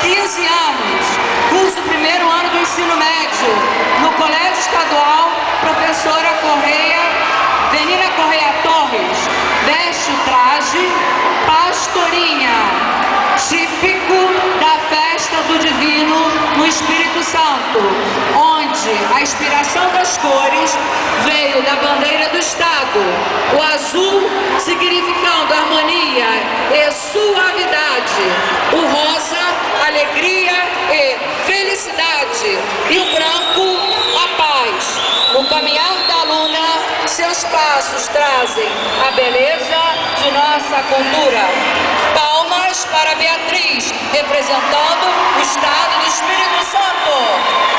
15 anos, curso primeiro ano do ensino médio, no Colégio Estadual Professora Venina Correia Torres, veste o traje pastorinha, típico da festa do Divino no Espírito Santo, onde a inspiração das cores veio da bandeira do Estado, o azul significando harmonia e suavidade, o rosa, alegria e felicidade, e o branco, a paz. No caminhar da aluna, seus passos trazem a beleza de nossa cultura. Palmas para Beatriz, representando o Estado do Espírito Santo.